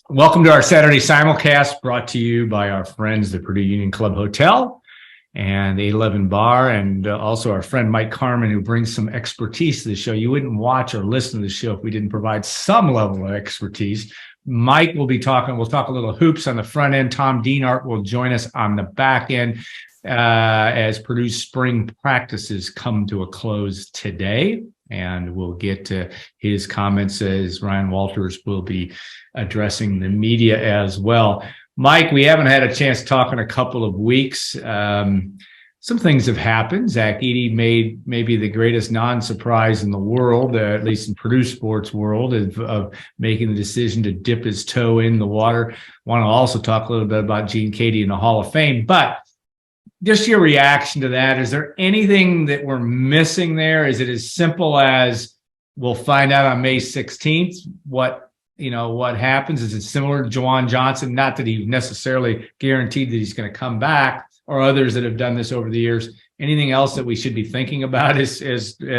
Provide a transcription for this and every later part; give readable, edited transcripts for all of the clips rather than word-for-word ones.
Welcome to our Saturday Simulcast, brought to you by our friends, the Purdue Union Club Hotel and the 811 Bar, and also our friend Mike Carmin, who brings some expertise to the show. You wouldn't watch or listen to the show if we didn't provide some level of expertise. Mike will be talking, we'll talk a little hoops on the front end. Tom Dienhart will join us on the back end as Purdue's spring practices come to a close today. And we'll get to his comments as Ryan Walters will be addressing the media as well. Mike, we haven't had a chance to talk in a couple of weeks. Some things have happened. Zach Edey made maybe the greatest non-surprise in the world, at least in Purdue sports world, of making the decision to dip his toe in the water. Want to also talk a little bit about Gene Keady in the Hall of Fame, but just your reaction to that. Is there anything that we're missing there? Is it as simple as we'll find out on May 16th what happens? Is it similar to Juwan Johnson? Not that he necessarily guaranteed that he's going to come back, or others that have done this over the years. Anything else that we should be thinking about as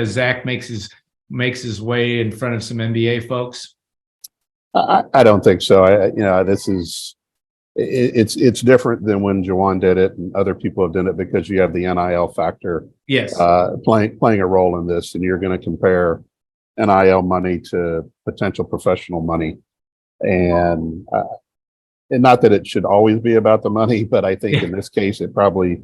Zach makes his way in front of some NBA folks? I don't think so. It's different than when Juwan did it and other people have done it, because you have the NIL factor, yes, playing a role in this, and you're going to compare NIL money to potential professional money, and not that it should always be about the money, but I think in this case it probably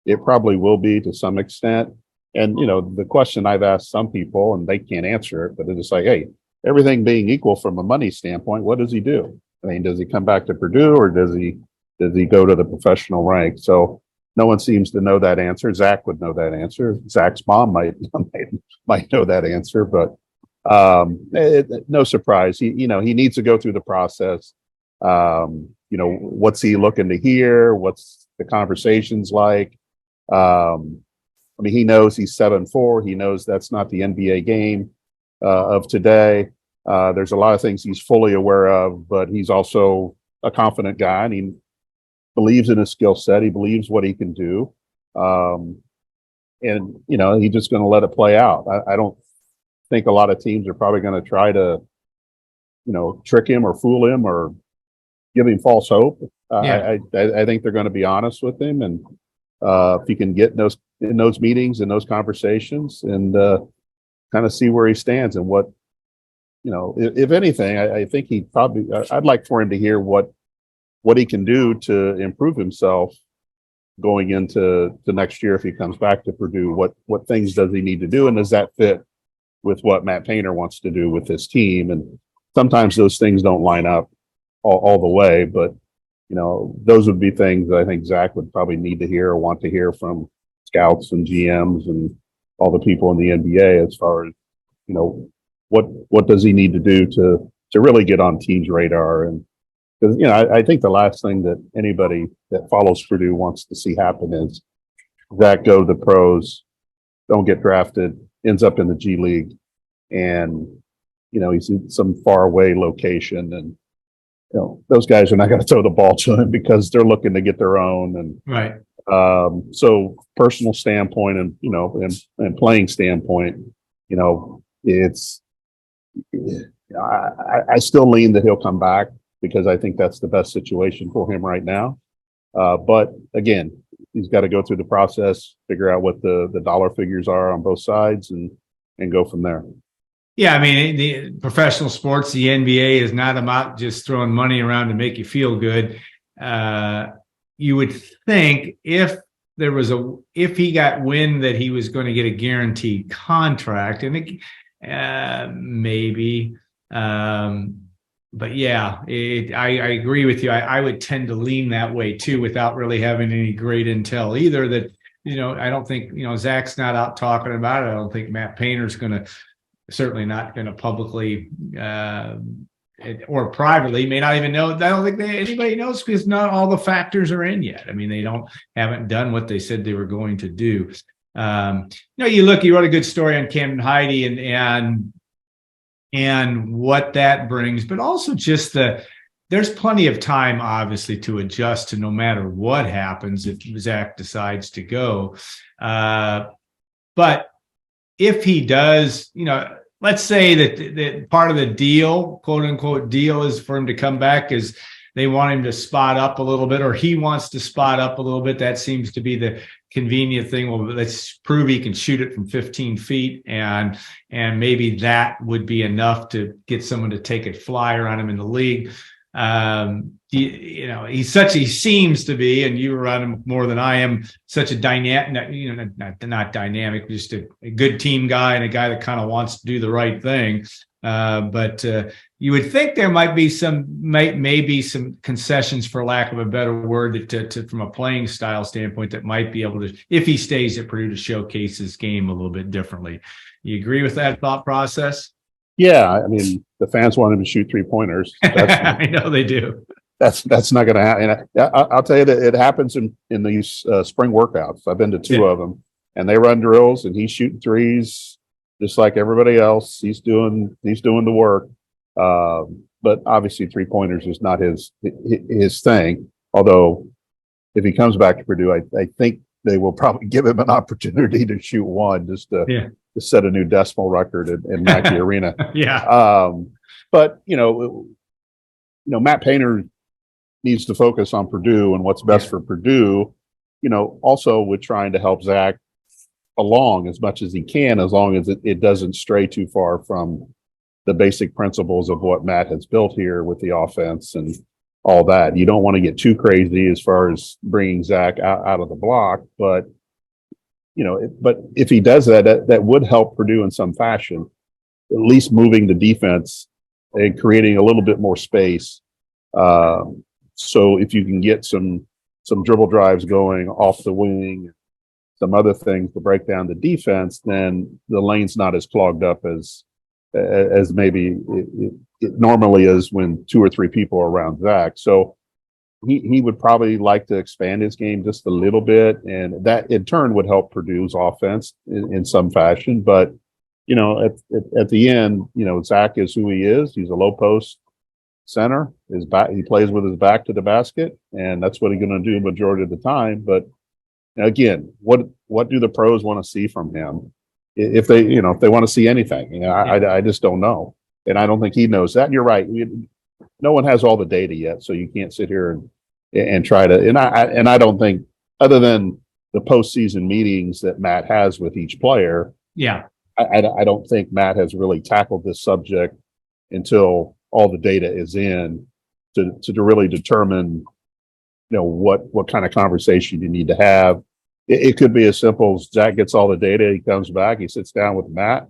will be to some extent. And the question I've asked some people, and they can't answer it, but it's like, hey, everything being equal from a money standpoint, what does he do? I mean, does he come back to Purdue, or does he go to the professional rank? So no one seems to know that answer. Zach would know that answer. Zach's mom might know that answer, but no surprise. He needs to go through the process. What's he looking to hear? What's the conversations like? He knows he's 7'4". He knows that's not the NBA game of today. There's a lot of things he's fully aware of, but he's also a confident guy, and he believes in his skill set. He believes what he can do. And he's just going to let it play out. I don't think a lot of teams are probably going to try to, trick him or fool him or give him false hope. I think they're going to be honest with him. And if he can get in those meetings and those conversations and kind of see where he stands and what, if anything, I think I'd like for him to hear what he can do to improve himself going into the next year if he comes back to Purdue. What things does he need to do, and does that fit with what Matt Painter wants to do with his team? And sometimes those things don't line up all the way, but those would be things that I think Zach would probably need to hear or want to hear from scouts and GMs and all the people in the NBA as far as what does he need to do to really get on teams' radar. And because I think the last thing that anybody that follows Purdue wants to see happen is Zach go to the pros, don't get drafted, ends up in the G League, and he's in some faraway location, and those guys are not going to throw the ball to him because they're looking to get their own. And right. So personal standpoint and playing standpoint, it's I still lean that he'll come back because I think that's the best situation for him right now. But again, he's got to go through the process, figure out what the dollar figures are on both sides, and go from there. Yeah, the professional sports, the NBA is not about just throwing money around to make you feel good. You would think if he got wind that he was going to get a guaranteed contract, and maybe, but yeah, I agree with you. I would tend to lean that way too, without really having any great intel either. That I don't think Zach's not out talking about it. I don't think Matt Painter's certainly not going to publicly or privately, may not even know. I don't think anybody knows, because not all the factors are in yet. They haven't done what they said they were going to do. You wrote a good story on Camden Heidi and what that brings, but also just there's plenty of time, obviously, to adjust to no matter what happens if Zach decides to go. But if he does, let's say that part of the deal, quote unquote deal, is for him to come back is they want him to spot up a little bit, or he wants to spot up a little bit. That seems to be the convenient thing. Well, let's prove he can shoot it from 15 feet, and maybe that would be enough to get someone to take a flyer on him in the league. He seems to be, and you were on him more than I am, such a dynamic, not dynamic, just a good team guy and a guy that kind of wants to do the right thing. But you would think there might be maybe some concessions, for lack of a better word, to from a playing style standpoint, that might be able to, if he stays at Purdue, to showcase his game a little bit differently. You agree with that thought process? Yeah, I mean, the fans want him to shoot 3-pointers. I know they do. That's not going to happen. I'll tell you that it happens in these spring workouts. I've been to two of them, and they run drills, and he's shooting threes just like everybody else. He's doing the work. But obviously 3-pointers is not his thing. Although if he comes back to Purdue, I think they will probably give him an opportunity to shoot one just to set a new decimal record in Mackey Arena. Yeah. But Matt Painter needs to focus on Purdue and what's best for Purdue, also with trying to help Zach along as much as he can, as long as it doesn't stray too far from the basic principles of what Matt has built here with the offense and all that. You don't want to get too crazy as far as bringing Zach out of the block, but but if he does that would help Purdue in some fashion, at least moving the defense and creating a little bit more space. So if you can get some dribble drives going off the wing, some other things to break down the defense, then the lane's not as clogged up as maybe it normally is when 2 or 3 people are around Zach. So he would probably like to expand his game just a little bit, and that in turn would help Purdue's offense in some fashion. But at the end, Zach is who he is. He's a low post center. He plays with his back to the basket, and that's what he's going to do majority of the time. But again, what do the pros want to see from him? If they want to see anything, I just don't know, and I don't think he knows that. You're right. No one has all the data yet, so you can't sit here and try to. And I don't think, other than the postseason meetings that Matt has with each player, I don't think Matt has really tackled this subject until all the data is in to really determine, what kind of conversation you need to have. It could be as simple as Zach gets all the data, he comes back, he sits down with Matt,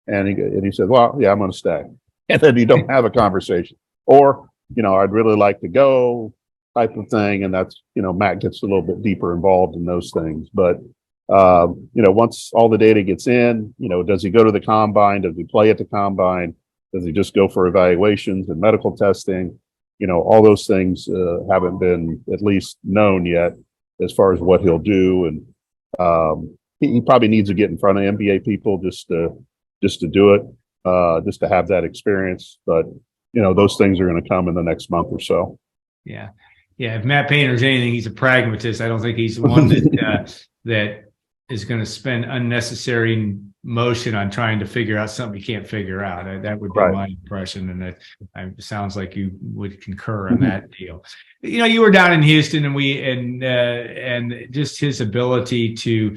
and he says, "Well, yeah, I'm going to stay," and then you don't have a conversation. Or, I'd really like to go type of thing, and that's Matt gets a little bit deeper involved in those things. But once all the data gets in, does he go to the combine? Does he play at the combine? Does he just go for evaluations and medical testing? All those things haven't been at least known yet as far as what he'll do. And he probably needs to get in front of NBA people just to do it, just to have that experience. But, those things are going to come in the next month or so. Yeah. If Matt Painter's anything, he's a pragmatist. I don't think he's one that is going to spend unnecessary motion on trying to figure out something you can't figure out. That would be my impression, and it sounds like you would concur on that deal. You were down in Houston, and just his ability to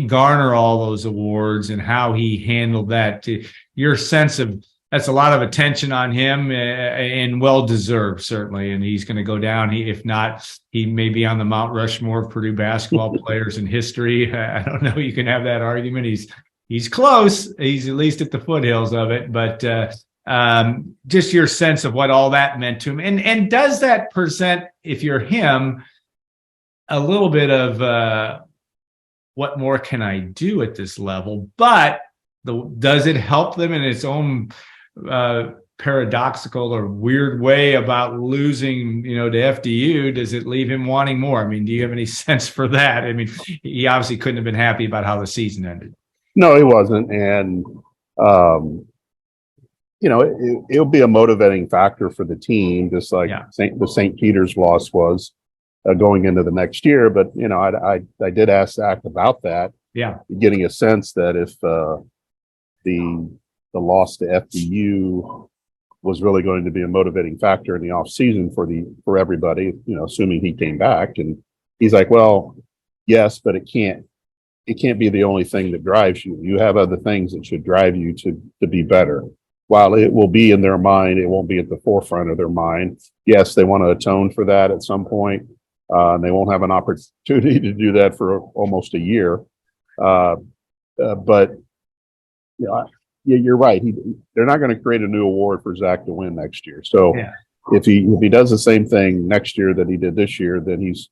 garner all those awards and how he handled that. Your sense of that's a lot of attention on him, and well deserved, certainly. And he's going to go down. If not, he may be on the Mount Rushmore of Purdue basketball players in history. I don't know. You can have that argument. He's close. He's at least at the foothills of it. But just your sense of what all that meant to him, and does that present, if you're him, a little bit of what more can I do at this level? But does it help them in its own paradoxical or weird way about losing, to FDU? Does it leave him wanting more? I mean, do you have any sense for that? I mean, he obviously couldn't have been happy about how the season ended. No, he wasn't. And, it'll be a motivating factor for the team, just like the St. Peter's loss was going into the next year. But, I did ask Zach about that. Yeah. Getting a sense that if the the loss to FDU was really going to be a motivating factor in the offseason for everybody, assuming he came back. And he's like, well, yes, but it can't be the only thing that drives you. You have other things that should drive you to be better. While it will be in their mind, it won't be at the forefront of their mind. Yes, they want to atone for that at some point. And they won't have an opportunity to do that for almost a year. But you're right. They're not going to create a new award for Zach to win next year. So if he does the same thing next year that he did this year, then he's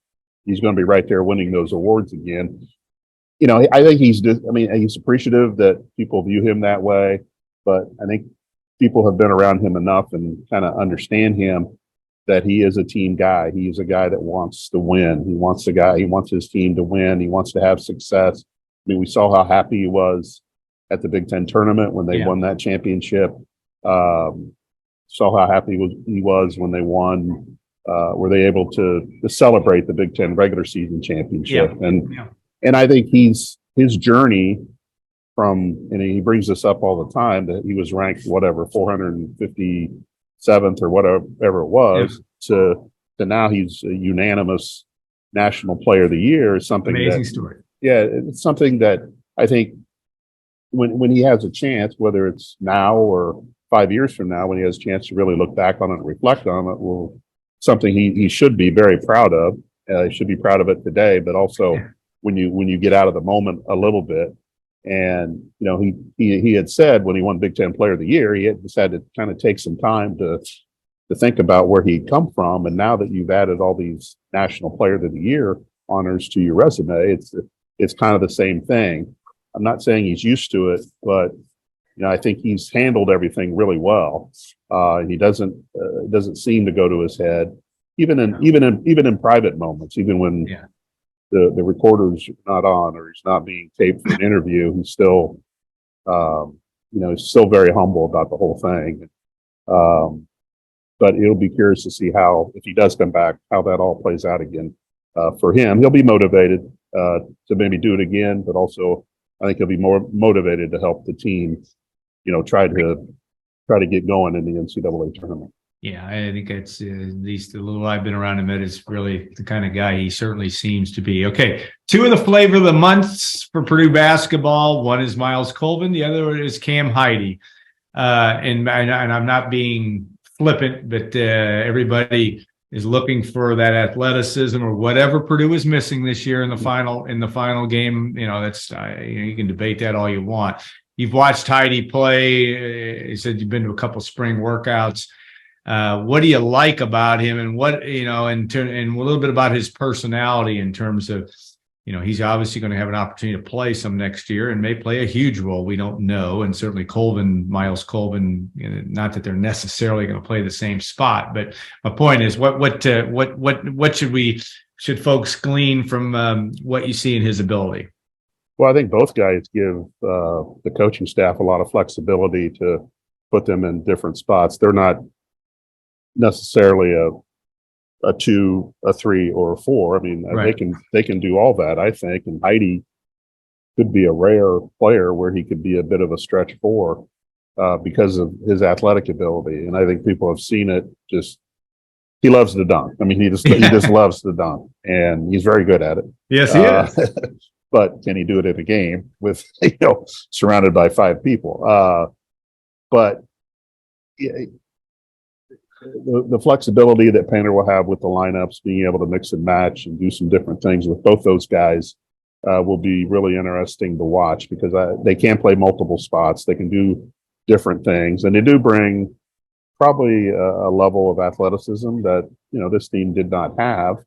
going to be right there winning those awards again. I think he's appreciative that people view him that way, but I think people have been around him enough and kind of understand him that he is a team guy. He's a guy that wants to win. He wants his team to win. He wants to have success. We saw how happy he was at the Big Ten tournament when they won that championship. Saw how happy he was when they won. Were they able to celebrate the Big Ten regular season championship? And I think his journey and he brings this up all the time, that he was ranked 457th or whatever it was, to now he's a unanimous National Player of the Year. Is something amazing story. Yeah, it's something that I think when he has a chance, whether it's now or 5 years from now, when he has a chance to really look back on it and reflect on it, will something he should be very proud of. He should be proud of it today, but also when you get out of the moment a little bit. And he had said when he won Big Ten Player of the Year, he had decided to kind of take some time to think about where he'd come from. And now that you've added all these National Player of the Year honors to your resume, it's kind of the same thing. I'm not saying he's used to it, but I think he's handled everything really well. He doesn't seem to go to his head, even in private moments, even when the recorder's not on or he's not being taped for an interview. He's still, he's still very humble about the whole thing. But it'll be curious to see if he does come back, how that all plays out again for him. He'll be motivated to maybe do it again, but also I think he'll be more motivated to help the team, try to get going in the NCAA tournament. Yeah, I think it's at least the little I've been around him, it is really the kind of guy he certainly seems to be. Okay, two of the flavor of the months for Purdue basketball. One is Miles Colvin. The other is Cam Heide. And I'm not being flippant, but everybody is looking for that athleticism or whatever Purdue is missing this year in the final game. That's you can debate that all you want. You've watched Heide play. You said you've been to a couple spring workouts. What do you like about him, and what and a little bit about his personality in terms of he's obviously going to have an opportunity to play some next year and may play a huge role. We don't know, and certainly Miles Colvin, not that they're necessarily going to play the same spot, but my point is, what should folks glean from what you see in his ability? Well, I think both guys give the coaching staff a lot of flexibility to put them in different spots. They're not necessarily a 2, a 3, or a 4. I mean, they can do all that, I think. And Heide could be a rare player where he could be a bit of a stretch 4 because of his athletic ability. And I think people have seen it. He loves to dunk. I mean, he just loves to dunk, and he's very good at it. Yes, he is. But can he do it in a game with surrounded by 5 people? But the flexibility that Painter will have with the lineups, being able to mix and match and do some different things with both those guys will be really interesting to watch, because they can play multiple spots. They can do different things, and they do bring probably a level of athleticism that this team did not have.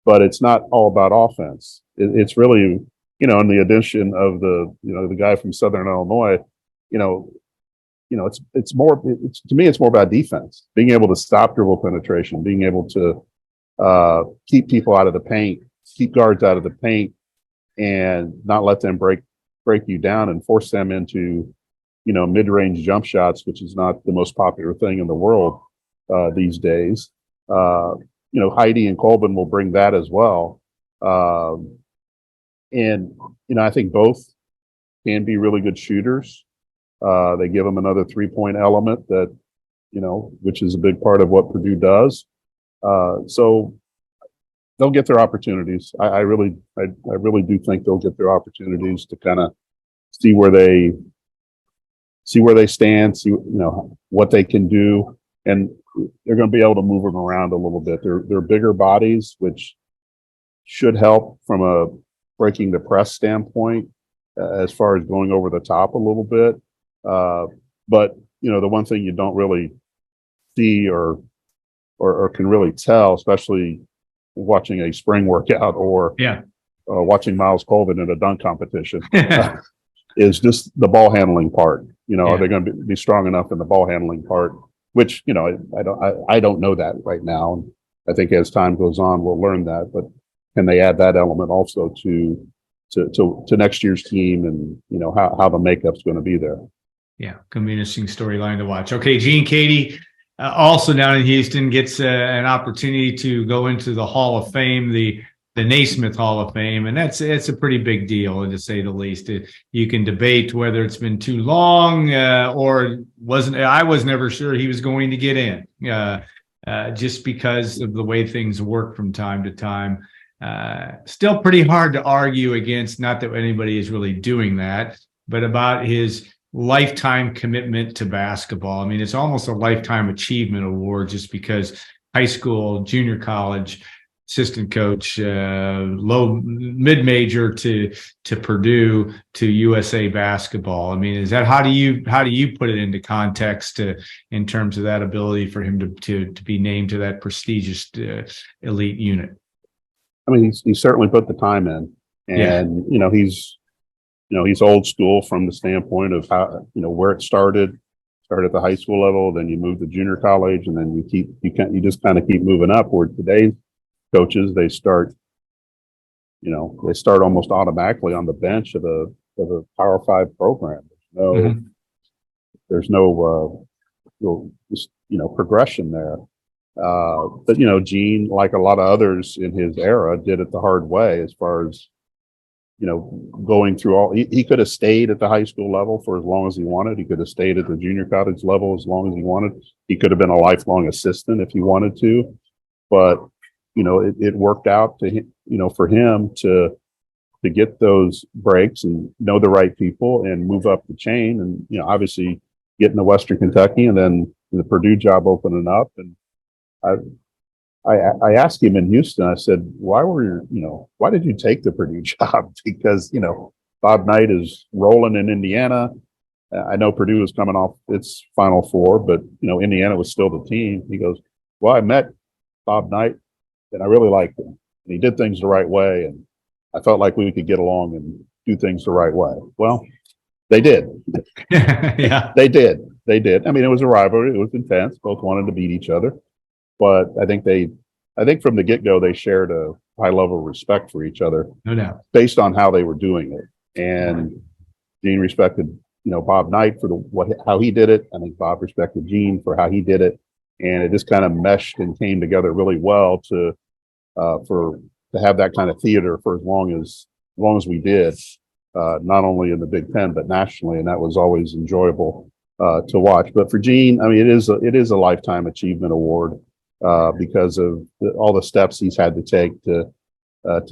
But it's not all about offense. It's really in the addition of the guy from Southern Illinois. It's more about defense, being able to stop dribble penetration, being able to keep people out of the paint, keep guards out of the paint, and not let them break you down and force them into mid-range jump shots, which is not the most popular thing in the world these days. Heide and Colvin will bring that as well, and I think both can be really good shooters. They give them another 3-point element that, which is a big part of what Purdue does. So they'll get their opportunities. I really do think they'll get their opportunities to kind of see where they stand, see what they can do, and they're going to be able to move them around a little bit. They're bigger bodies, which should help from a breaking the press standpoint as far as going over the top a little bit. But the one thing you don't really see or can really tell, especially watching a spring workout or watching Miles Colvin in a dunk competition, is just the ball handling part. Are they going to be strong enough in the ball handling part? Which I don't know that right now. I think as time goes on, we'll learn that. But can they add that element also to next year's team, and how the makeup's going to be there? Yeah, going to be an interesting storyline to watch. Okay, Gene Keady, also down in Houston, gets an opportunity to go into the Hall of Fame, the Naismith Hall of Fame, and it's a pretty big deal, to say the least. You can debate whether it's been too long or wasn't. I was never sure he was going to get in, just because of the way things work from time to time. Still pretty hard to argue against, not that anybody is really doing that, but about his lifetime commitment to basketball. I mean, it's almost a lifetime achievement award, just because high school, junior college, assistant coach, mid-major to Purdue to USA basketball. I mean, is that how do you put it into context in terms of that ability for him to be named to that prestigious elite unit? I mean, he's certainly put the time in, and he's old school from the standpoint of how where it started at the high school level, then you move to junior college, and then you just kind of keep moving up. Where today's coaches, they start almost automatically on the bench of a Power 5 program. There's no progression there. But Gene, like a lot of others in his era, did it the hard way as far as going through all. He could have stayed at the high school level for as long as he wanted. He could have stayed at the junior college level as long as he wanted. He could have been a lifelong assistant if he wanted to, but it worked out to him, for him to get those breaks and know the right people and move up the chain, and obviously getting to Western Kentucky, and then the Purdue job opening up. And I asked him in Houston, I said, why did you take the Purdue job? Because, Bob Knight is rolling in Indiana. I know Purdue was coming off its Final Four, but, Indiana was still the team. He goes, well, I met Bob Knight and I really liked him. And he did things the right way. And I felt like we could get along and do things the right way. Well, they did. Yeah, they did. I mean, it was a rivalry. It was intense. Both wanted to beat each other. But I think from the get-go, they shared a high level of respect for each other, no doubt, based on how they were doing it. And Gene respected, Bob Knight for how he did it. I think Bob respected Gene for how he did it, and it just kind of meshed and came together really well to have that kind of theater for as long as we did, not only in the Big Ten but nationally, and that was always enjoyable to watch. But for Gene, I mean, it is a lifetime achievement award. Because of all the steps he's had to take to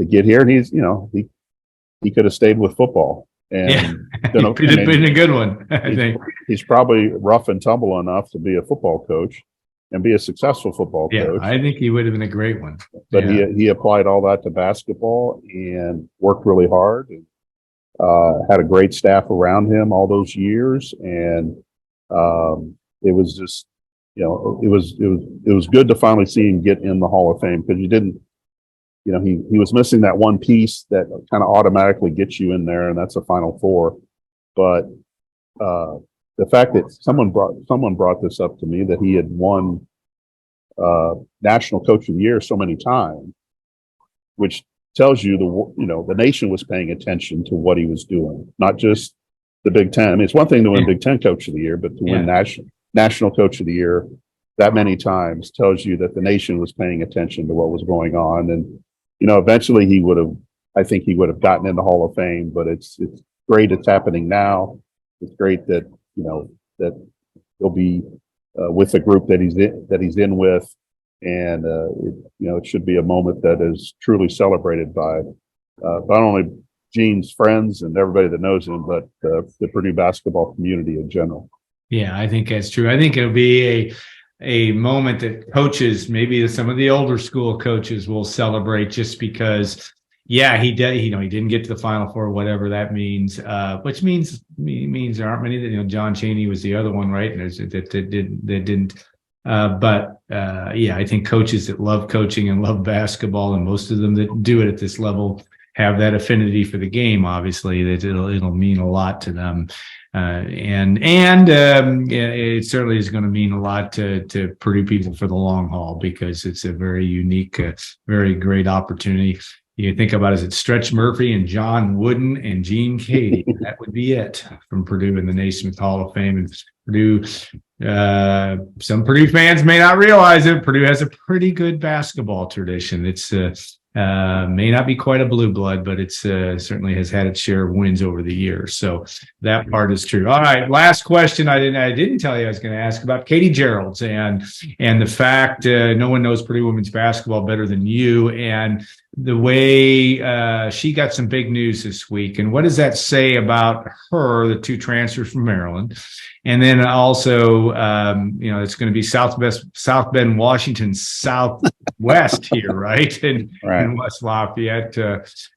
get here, and he could have stayed with football, and could have been a good one. I think he's probably rough and tumble enough to be a football coach and be a successful football coach. I think he would have been a great one. But he applied all that to basketball and worked really hard, and had a great staff around him all those years, and it was just. It was good to finally see him get in the Hall of Fame, because he was missing that one piece that kind of automatically gets you in there, and that's a Final Four. But the fact that someone brought this up to me, that he had won National Coach of the Year so many times, which tells you the nation was paying attention to what he was doing, not just the Big Ten. I mean, it's one thing to win Big Ten Coach of the Year, but to win National Coach of the Year that many times tells you that the nation was paying attention to what was going on. And, eventually I think he would have gotten in the Hall of Fame, but it's great it's happening now. It's great that, that he'll be with the group that he's in with, and it should be a moment that is truly celebrated by not only Gene's friends and everybody that knows him, but the Purdue basketball community in general. Yeah, I think that's true. I think it'll be a moment that coaches, maybe some of the older school coaches, will celebrate, just because, yeah, he did. He didn't get to the Final Four, whatever that means. Which means there aren't many that, John Chaney was the other one, right? And that didn't. Yeah, I think coaches that love coaching and love basketball, and most of them that do it at this level, have that affinity for the game. Obviously, that it'll mean a lot to them. It certainly is going to mean a lot to Purdue people for the long haul, because it's a very unique, very great opportunity. You think about it, it's Stretch Murphy and John Wooden and Gene Keady. That would be it from Purdue in the Naismith Hall of Fame. And Purdue, some Purdue fans may not realize it, Purdue has a pretty good basketball tradition. It's may not be quite a blue blood, but it's certainly has had its share of wins over the years. So that part is true. All right, last question. I didn't tell you I was going to ask about Katie Gearlds and the fact no one knows Purdue women's basketball better than you, and the way she got some big news this week. And what does that say about her, the two transfers from Maryland? And then also, it's going to be South Bend, Washington, Southwest here, right? And in West Lafayette.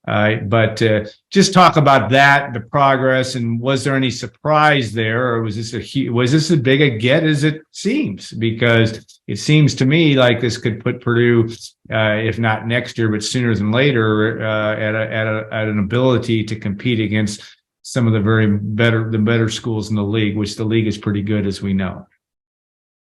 But just talk about that, the progress, and was there any surprise there, or was this as big a get as it seems? Because it seems to me like this could put Purdue, if not next year, but sooner than later, at an ability to compete against some of the better schools in the league, which the league is pretty good, as we know.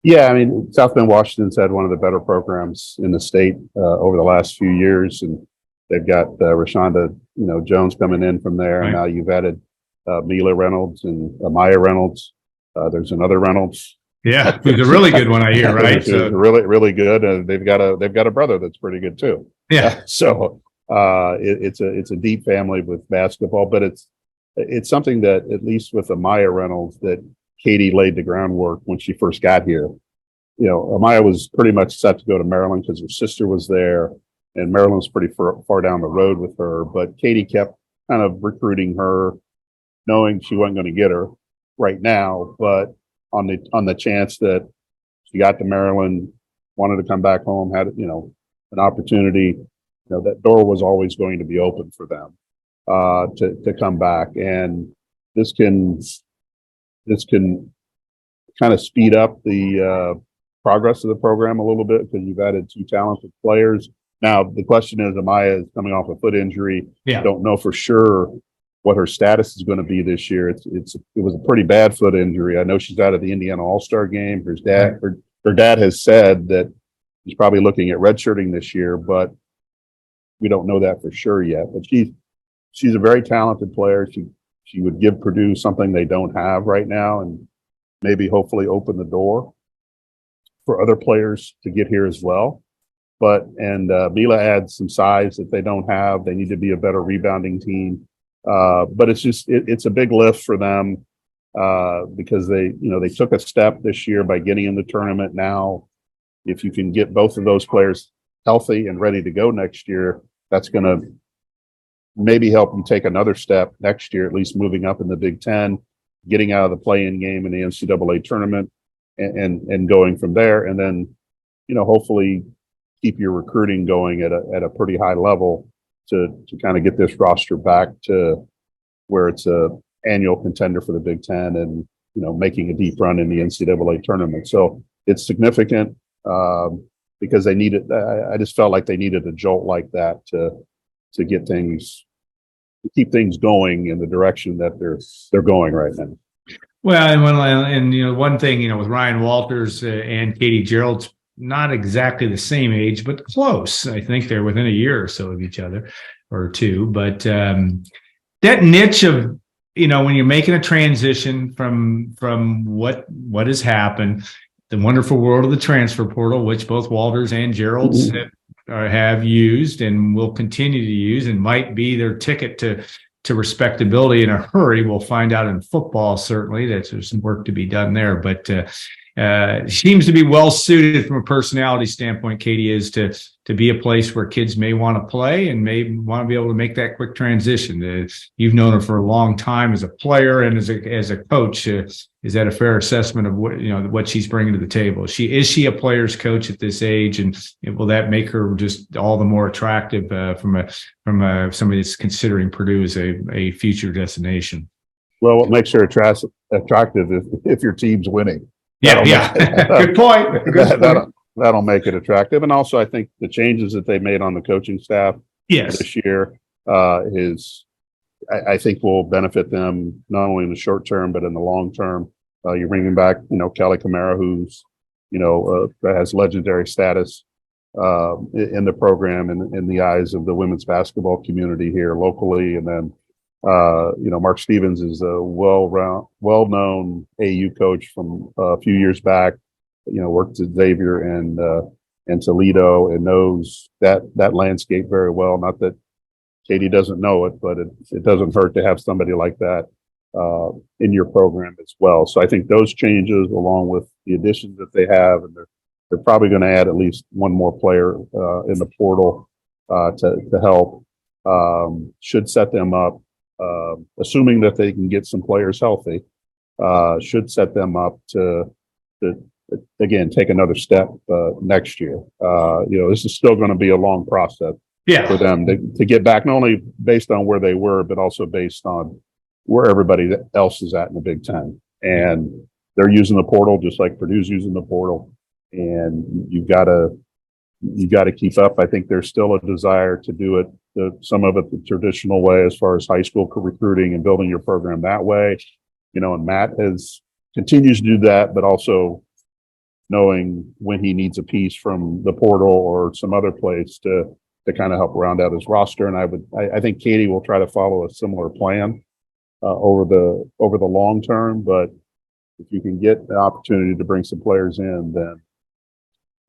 Yeah, I mean, South Bend Washington's had one of the better programs in the state over the last few years, and they've got Rashonda, Jones coming in from there, right. And now you've added Mila Reynolds and Amaya Reynolds. There's another Reynolds. Yeah, who's a really good one, I hear, right? So really, really good, and they've got a brother that's pretty good too. Yeah. So it's a deep family with basketball, but it's something that, at least with Amaya Reynolds, that Katie laid the groundwork when she first got here. Amaya was pretty much set to go to Maryland because her sister was there, and Maryland was pretty far down the road with her. But Katie kept kind of recruiting her, knowing she wasn't going to get her right now, but on the chance that she got to Maryland, wanted to come back home, had an opportunity. That door was always going to be open for them to come back, and this can kind of speed up the progress of the program a little bit, because you've added two talented players. Now the question is, Amaya is coming off a foot injury. Yeah. Don't know for sure what her status is going to be this year. It was a pretty bad foot injury. I know she's out of the Indiana All-Star game. Her dad has said that he's probably looking at redshirting this year, but we don't know that for sure yet. But she's a very talented player. She would give Purdue something they don't have right now, and maybe hopefully open the door for other players to get here as well. Mila adds some size that they don't have. They need to be a better rebounding team. But it's a big lift for them because they took a step this year by getting in the tournament. Now, if you can get both of those players healthy and ready to go next year, that's going to maybe help them take another step next year, at least moving up in the Big Ten, getting out of the play-in game in the NCAA tournament, and going from there. And then, hopefully keep your recruiting going at a pretty high level to kind of get this roster back to where it's a annual contender for the Big Ten, and making a deep run in the NCAA tournament. So it's significant because they needed. I just felt like they needed a jolt like that to get things, to keep things going in the direction that they're going right now. Well, and one thing, with Ryan Walters and Katie Gearlds, not exactly the same age, but close. I think they're within a year or so of each other, or two. But that niche of, when you're making a transition from what has happened, the wonderful world of the transfer portal, which both Walters and Gearlds have used and will continue to use, and might be their ticket to to respectability in a hurry. We'll find out in football, certainly, that there's some work to be done there. But seems to be well suited from a personality standpoint, Katie, is to be a place where kids may want to play and may want to be able to make that quick transition. You've known her for a long time as a player and as a coach. Is that a fair assessment of what she's bringing to the table? Is she a player's coach at this age, and will that make her just all the more attractive from somebody that's considering Purdue as a future destination? Well, what makes her attractive if your team's winning? Good point. That'll make it attractive. And also, I think the changes that they made on the coaching staff this year I think will benefit them not only in the short term, but in the long term. You're bringing back, Kelly Camara, who's, has legendary status in the program and in the eyes of the women's basketball community here locally. And then, Mark Stevens is a well-known AU coach from a few years back, worked at Xavier and Toledo and knows that landscape very well. Not that Katie doesn't know it, but it doesn't hurt to have somebody like that in your program as well. So I think those changes, along with the additions that they have, and they're probably going to add at least one more player in the portal to help, should set them up. Assuming that they can get some players healthy, should set them up to again take another step next year. This is still going to be a long process for them to get back, not only based on where they were, but also based on where everybody else is at in the Big Ten. And they're using the portal just like Purdue's using the portal, and you've got to keep up. I think there's still a desire to do it, some of it the traditional way, as far as high school recruiting and building your program that way. And Matt continues to do that, but also knowing when he needs a piece from the portal or some other place to kind of help round out his roster. And I think Katie will try to follow a similar plan over the long term. But if you can get the opportunity to bring some players in, then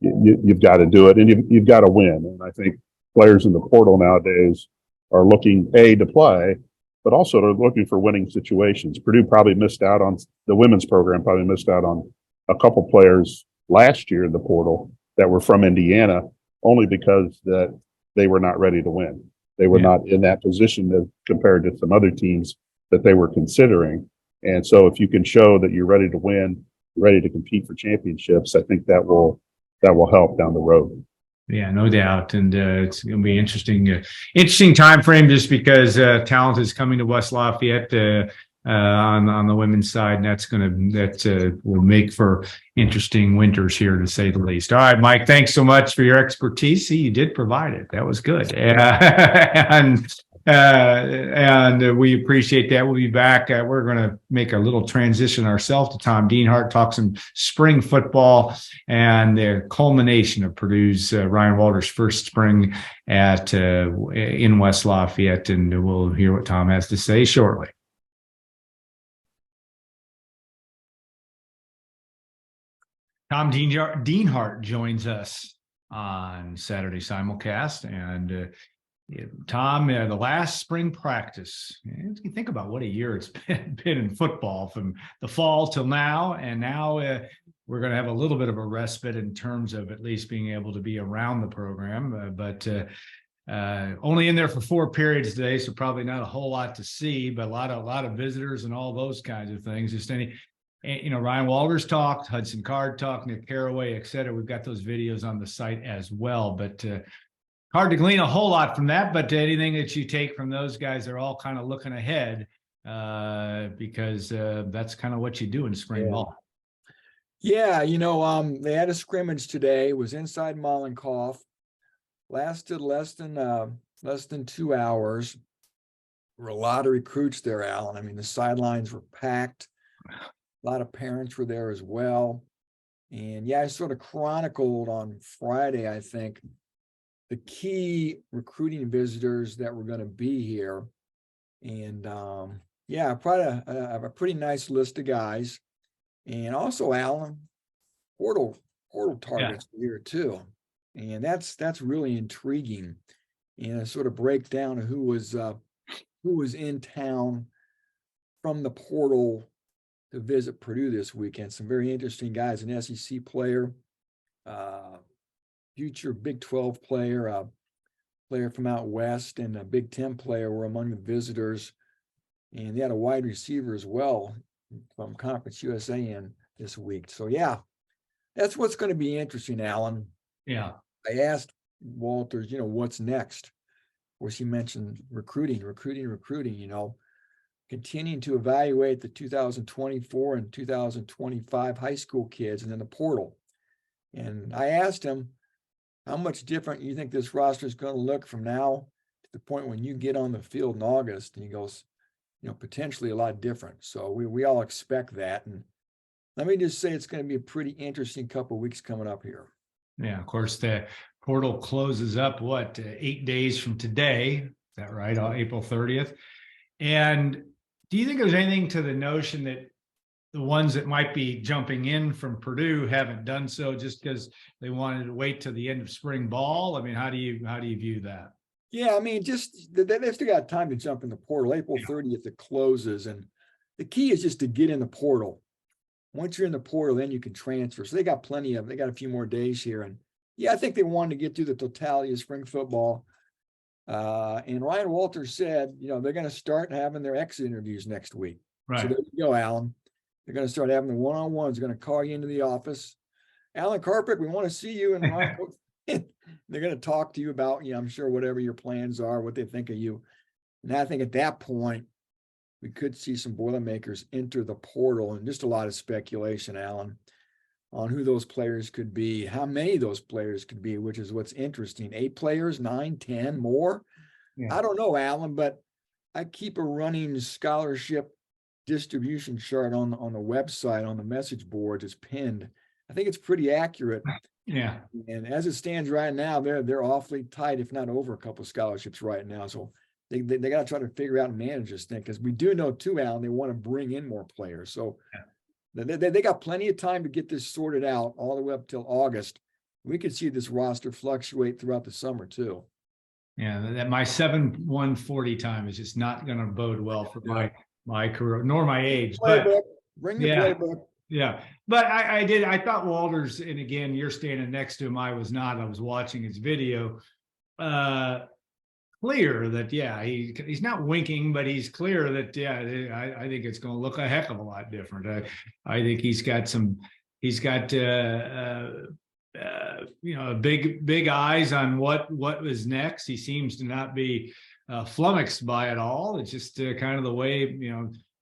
you've got to do it, and you've got to win. And I think players in the portal nowadays are looking to play, but also they're looking for winning situations. Purdue probably missed out on the women's program, probably missed out on a couple players last year in the portal that were from Indiana, only because that they were not ready to win. They were not in that position compared to some other teams that they were considering. And so if you can show that you're ready to win, ready to compete for championships, I think that will help down the road. Yeah, no doubt. And it's going to be interesting time frame, just because talent is coming to West Lafayette on the women's side, and that will make for interesting winters here, to say the least. All right, Mike, thanks so much for your expertise. See, you did provide it. That was good. And we appreciate that. We'll be back. We're going to make a little transition ourselves to Tom Dienhart, talk some spring football and the culmination of Purdue's Ryan Walters' first spring in West Lafayette, and we'll hear what Tom has to say shortly. Tom Dienhart joins us on Saturday Simulcast, and Tom, the last spring practice, you think about what a year it's been in football, from the fall till now. And now we're going to have a little bit of a respite in terms of at least being able to be around the program, but only in there for 4 periods today. So probably not a whole lot to see, but a lot of visitors and all those kinds of things. Just Ryan Walters talked, Hudson Card talked, Nick Carraway, et cetera. We've got those videos on the site as well, but hard to glean a whole lot from that, but anything that you take from those guys, they're all kind of looking ahead because that's kind of what you do in spring ball. Yeah, they had a scrimmage today. It was inside Mollenkopf. Lasted less than 2 hours. There were a lot of recruits there, Alan. I mean, the sidelines were packed. A lot of parents were there as well. And I sort of chronicled on Friday, I think, the key recruiting visitors that were going to be here. And probably a pretty nice list of guys. And also, Alan, portal targets were here too. And that's really intriguing. And I sort of break down who was who was in town from the portal to visit Purdue this weekend. Some very interesting guys, an SEC player, future Big 12 player, player from out west, and a Big 10 player were among the visitors. And they had a wide receiver as well from Conference USA in this week. So yeah, that's what's going to be interesting, Alan. Yeah. I asked Walters, what's next? Of course, he mentioned recruiting, continuing to evaluate the 2024 and 2025 high school kids and then the portal. And I asked him, how much different you think this roster is going to look from now to the point when you get on the field in August? And he goes, potentially a lot different. So we all expect that. And let me just say, it's going to be a pretty interesting couple of weeks coming up here. Yeah, of course, the portal closes up, 8 days from today? Is that right? April 30th. And do you think there's anything to the notion that the ones that might be jumping in from Purdue haven't done so just because they wanted to wait till the end of spring ball? I mean, how do you view that? Yeah, I mean, just they've still got time to jump in the portal. April 30th it closes, and the key is just to get in the portal. Once you're in the portal, then you can transfer. So they got a few more days here. And yeah, I think they wanted to get through the totality of spring football. And Ryan Walters said, they're going to start having their exit interviews next week. Right. So there you go, Alan. They're going to start having the one-on-ones. They're going to call you into the office. Alan Karpick, we want to see you. And Ryan, they're going to talk to you about, I'm sure whatever your plans are, what they think of you. And I think at that point, we could see some Boilermakers enter the portal, and just a lot of speculation, Alan, on who those players could be, how many those players could be, which is what's interesting. 8 players, 9, 10 more. Yeah. I don't know, Alan, but I keep a running scholarship distribution chart on the website, on the message boards. It's pinned. I think it's pretty accurate. Yeah. And as it stands right now, they're awfully tight, if not over a couple of scholarships right now. So they got to try to figure out and manage this thing, because we do know too, Alan, they want to bring in more players. So they got plenty of time to get this sorted out all the way up till August. We could see this roster fluctuate throughout the summer too. Yeah, that my 7-1-40 time is just not going to bode well for my career nor my age. Bring the playbook. Yeah, but I thought Walters, and again, you're standing next to him. I was not. I was watching his video. Clear that he's not winking, but he's clear that I think it's going to look a heck of a lot different. I think he's got big eyes on what was next. He seems to not be flummoxed by it all. It's just kind of the way,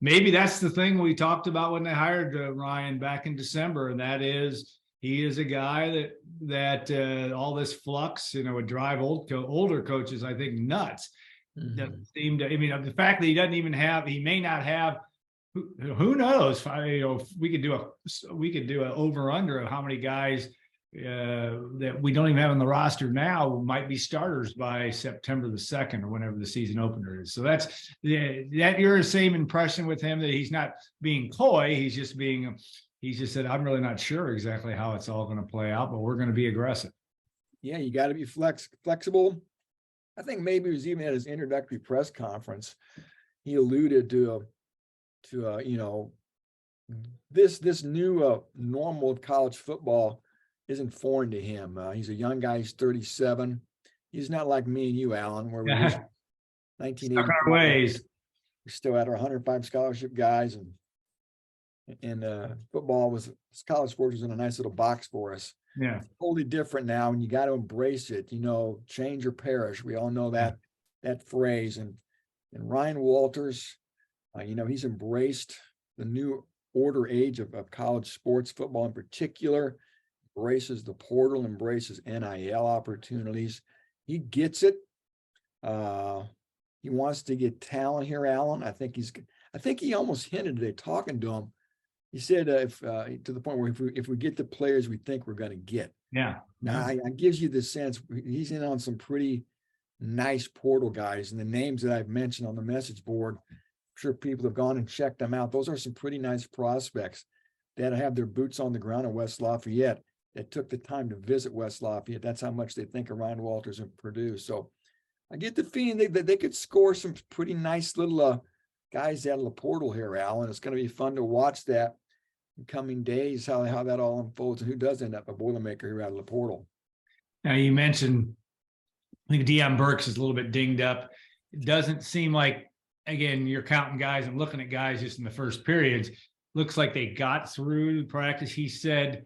maybe that's the thing we talked about when they hired Ryan back in December, and that is he is a guy that all this flux, would drive older coaches, I think, nuts. Mm-hmm. Doesn't seem to. I mean, the fact that he doesn't even have, he may not have. Who knows? We could do a over under of how many guys that we don't even have on the roster now might be starters by September the 2nd or whenever the season opener is. So that you're the same impression with him, that he's not being coy. He's just said, I'm really not sure exactly how it's all going to play out, but we're going to be aggressive. Yeah, you got to be flexible. I think maybe it was even at his introductory press conference, he alluded to this new normal of college football isn't foreign to him. He's a young guy. He's 37. He's not like me and you, Alan, where we're 1980. Stuck our ways. We're still at our 105 scholarship guys, and college sports was in a nice little box for us. Yeah, it's totally different now, and you got to embrace it. Change or perish. We all know that phrase. And Ryan Walters, he's embraced the new order age of college sports, football in particular. Embraces the portal, embraces NIL opportunities. He gets it. He wants to get talent here, Alan. I think he almost hinted today talking to him. He said, if to the point where if we get the players we think we're going to get. Yeah. Now, it gives you the sense he's in on some pretty nice portal guys, and the names that I've mentioned on the message board, I'm sure people have gone and checked them out. Those are some pretty nice prospects that have their boots on the ground in West Lafayette, that took the time to visit West Lafayette. That's how much they think of Ryan Walters and Purdue. So I get the feeling that they could score some pretty nice little guys out of the portal here, Alan. It's going to be fun to watch that in coming days, how that all unfolds and who does end up a Boilermaker here out of the portal. Now, you mentioned, I think Deion Burks is a little bit dinged up. It doesn't seem like, again, you're counting guys and looking at guys just in the first periods. Looks like they got through practice. He said,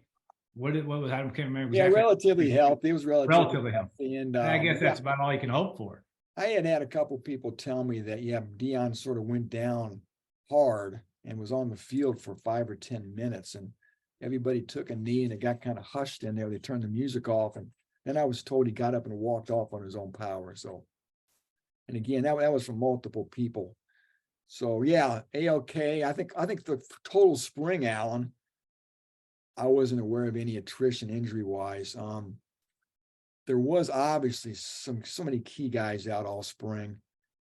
what was, I can't remember Yeah, exactly. relatively healthy. It was relatively healthy. And I guess that's about all you can hope for. I had a couple people tell me that, yeah, Deion sort of went down hard and was on the field for 5 or 10 minutes. And everybody took a knee and it got kind of hushed in there. They turned the music off. And then I was told he got up and walked off on his own power. So, and again, that was from multiple people. So yeah, A-OK. I think the total spring, Alan, I wasn't aware of any attrition injury wise. There was obviously so many key guys out all spring,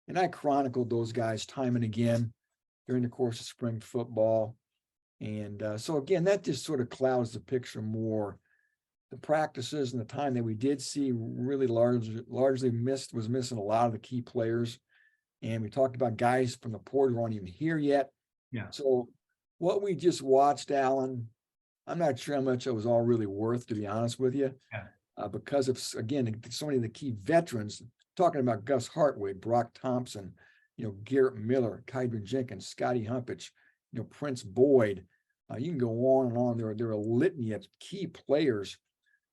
and I chronicled those guys time and again during the course of spring football. And so again, that just sort of clouds the picture more. The practices and the time that we did see really largely was missing a lot of the key players. And we talked about guys from the portal who aren't even here yet. Yeah. So what we just watched, Alan, I'm not sure how much it was all really worth, to be honest with you. Yeah. Because of, again, so many of the key veterans, talking about Gus Hartwig, Brock Thompson, Garrett Miller, Kydron Jenkins, Scotty Humpich, Prince Boyd. You can go on and on. There are a litany of key players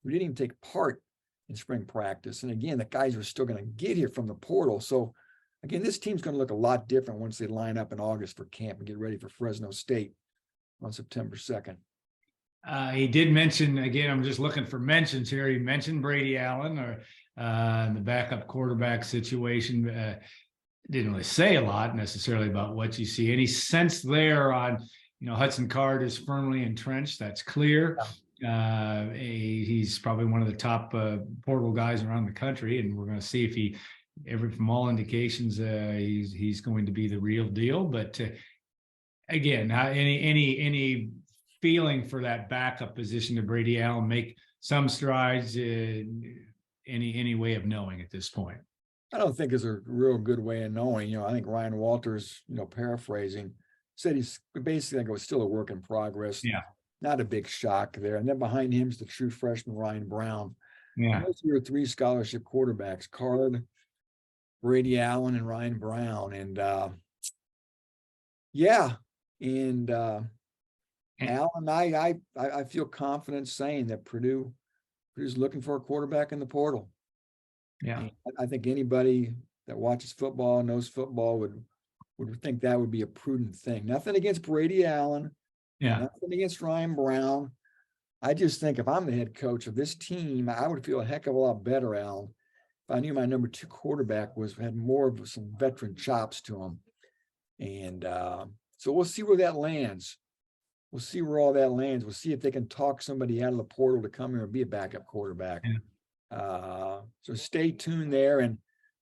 who didn't even take part in spring practice. And again, the guys are still going to get here from the portal. So again, this team's going to look a lot different once they line up in August for camp and get ready for Fresno State on September 2nd. He did mention, again, I'm just looking for mentions here. He mentioned Brady Allen or the backup quarterback situation. Didn't really say a lot necessarily about what you see. Any sense there on, Hudson Card is firmly entrenched. That's clear. He's probably one of the top portal guys around the country, and we're going to see if from all indications, he's going to be the real deal. But again, any feeling for that backup position to Brady Allen make some strides? Any way of knowing at this point? I don't think there's a real good way of knowing. I think Ryan Walters, paraphrasing, said he's basically like it was still a work in progress. Yeah. Not a big shock there. And then behind him is the true freshman Ryan Brown. Yeah. Those are your 3 scholarship quarterbacks: Card, Brady Allen, and Ryan Brown. And Alan, I feel confident saying that Purdue's looking for a quarterback in the portal. Yeah. And I think anybody that watches football, knows football, would think that would be a prudent thing. Nothing against Brady Allen. Yeah. Nothing against Ryan Brown. I just think if I'm the head coach of this team, I would feel a heck of a lot better, Alan, if I knew my number 2 quarterback had more of some veteran chops to him. And so we'll see where that lands. We'll see where all that lands. We'll see if they can talk somebody out of the portal to come here and be a backup quarterback. Yeah. So stay tuned there. And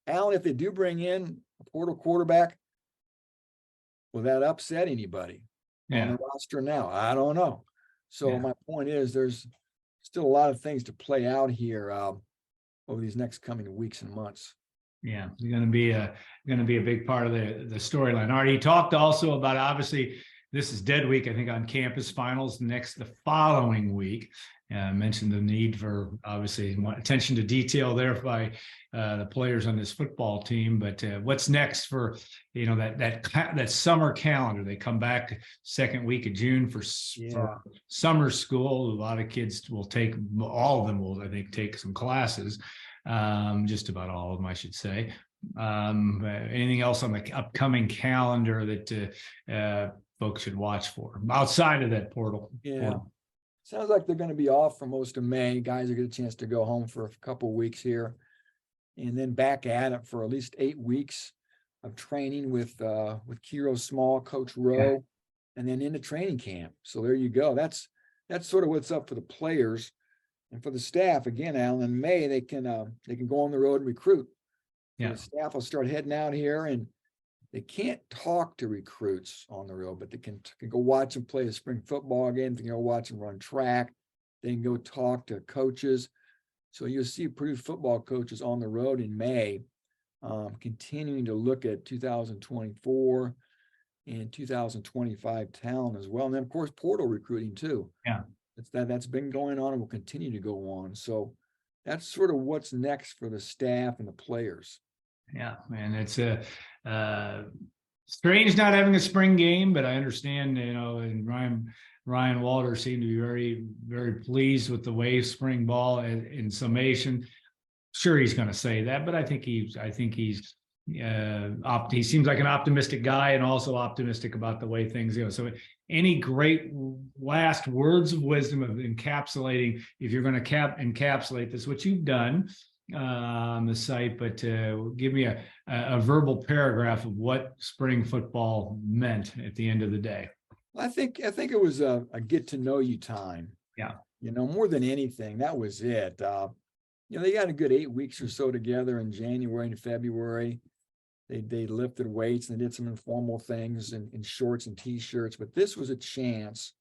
Alan, if they do bring in a portal quarterback, will that upset anybody on the roster now? I don't know. So my point is, there's still a lot of things to play out here over these next coming weeks and months. Yeah, it's going to be a big part of the storyline. Already talked also about, obviously, this is dead week, I think, on campus finals the following week. Mentioned the need for, obviously, attention to detail there by the players on this football team. But what's next for, that summer calendar? They come back second week of June for summer school. A lot of kids will all of them will, I think, take some classes. Just about all of them, I should say. Anything else on the upcoming calendar that folks should watch for outside of that portal? Sounds like they're going to be off for most of May. Guys will get a chance to go home for a couple of weeks here, and then back at it for at least 8 weeks of training with Kiro Small, Coach Rowe, and then into training camp. So there you go. That's sort of what's up for the players. And for the staff, again, Alan, in May, they can go on the road and recruit. Yeah. The staff will start heading out here, and they can't talk to recruits on the road, but they can go watch them play a spring football game. They can go watch them run track. They can go talk to coaches. So you'll see Purdue football coaches on the road in May continuing to look at 2024 and 2025 talent as well. And then, of course, portal recruiting too. Yeah. That's been going on and will continue to go on. So that's sort of what's next for the staff and the players. Yeah, man, it's strange not having a spring game, but I understand, and Ryan Walter seemed to be very, very pleased with the way spring ball in summation. Sure, he's going to say that, but I think he seems like an optimistic guy and also optimistic about the way things go. So any great last words of wisdom of encapsulating, if you're going to encapsulate this, what you've done on the site, but give me a verbal paragraph of what spring football meant at the end of the day. I think it was a get to know you time. Yeah. More than anything, that was it. They got a good 8 weeks or so together in January and February. They lifted weights and they did some informal things in shorts and t-shirts, but this was a chance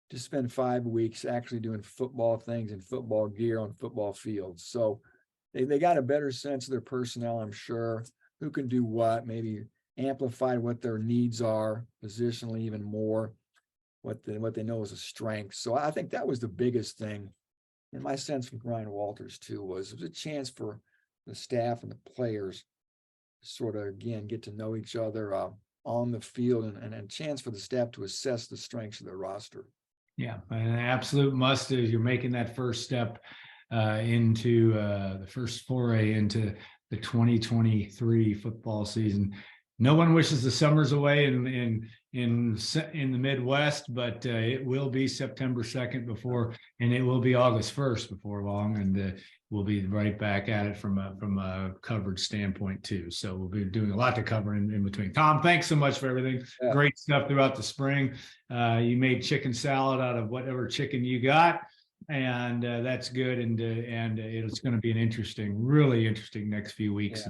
to spend 5 weeks actually doing football things in football gear on football fields. So they got a better sense of their personnel, I'm sure, who can do what, maybe amplify what their needs are positionally even more, what they know is a strength. So I think that was the biggest thing. And my sense from Ryan Walters too was it was a chance for the staff and the players to sort of, again, get to know each other on the field and a chance for the staff to assess the strengths of their roster. Yeah, an absolute must is you're making that first step into the first foray into the 2023 football season. No one wishes the summers away in the Midwest, but it will be September 2nd and it will be August 1st before long, and we'll be right back at it from a coverage standpoint too. So we'll be doing a lot to cover in between. Tom, thanks so much for everything. Yeah. Great stuff throughout the spring. You made chicken salad out of whatever chicken you got. And that's good, and it's going to be really interesting next few weeks.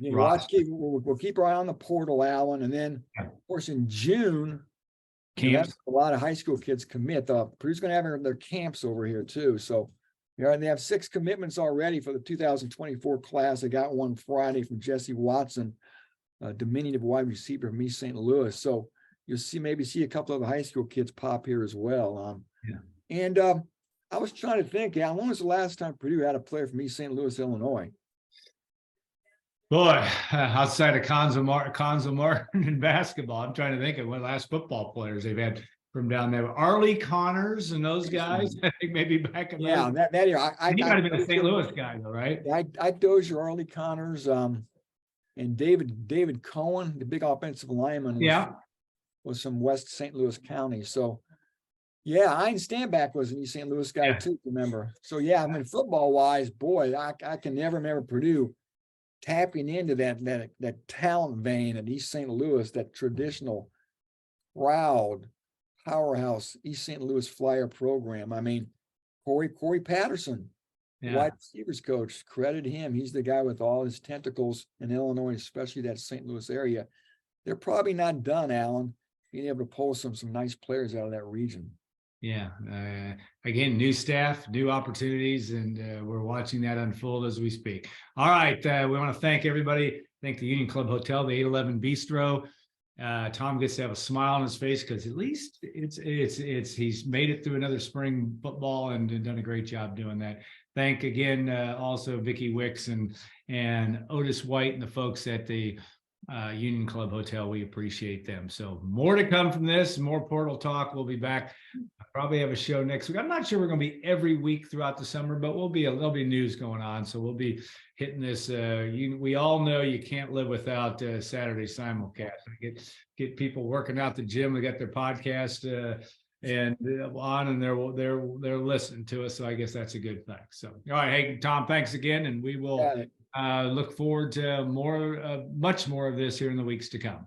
Yeah. We'll keep our eye on the portal, Alan, and then of course in June, that's a lot of high school kids commit. Purdue's going to have their camps over here too. So they have 6 commitments already for the 2024 class. I got one Friday from Jesse Watson, diminutive wide receiver from East St. Louis. So you'll see a couple of the high school kids pop here as well. And I was trying to think, Alan, when was the last time Purdue had a player from East St. Louis, Illinois? Boy, outside of Conzo Martin in basketball, I'm trying to think of what last football players they've had from down there. Arlie Connors and those guys, I think maybe back in that year. He might have been a St. Louis guy, though, right? I dozier Arlie Connors and David Cohen, the big offensive lineman, was from West St. Louis County. So. Yeah, Ian Stanback was an East St. Louis guy too, remember? So football-wise, boy, I can never remember Purdue tapping into that talent vein at East St. Louis, that traditional, proud, powerhouse East St. Louis Flyer program. Corey Patterson, wide receivers coach, credit him. He's the guy with all his tentacles in Illinois, especially that St. Louis area. They're probably not done, Alan, being able to pull some nice players out of that region. Yeah. Again, new staff, new opportunities, and we're watching that unfold as we speak. All right. We want to thank everybody. Thank the Union Club Hotel, the 811 Bistro. Tom gets to have a smile on his face because at least he's made it through another spring football and done a great job doing that. Thank again also Vicki Wicks and Otis White and the folks at the Union Club Hotel. We appreciate them. So more to come from this, more portal talk. We'll be back. I probably have a show next week. I'm not sure we're going to be every week throughout the summer, but there'll be news going on. So we'll be hitting this. We all know you can't live without Saturday Simulcast. Get people working out the gym. We got their podcast and they're listening to us. So I guess that's a good thing. So, all right. Hey, Tom, thanks again. And we will look forward to much more of this here in the weeks to come.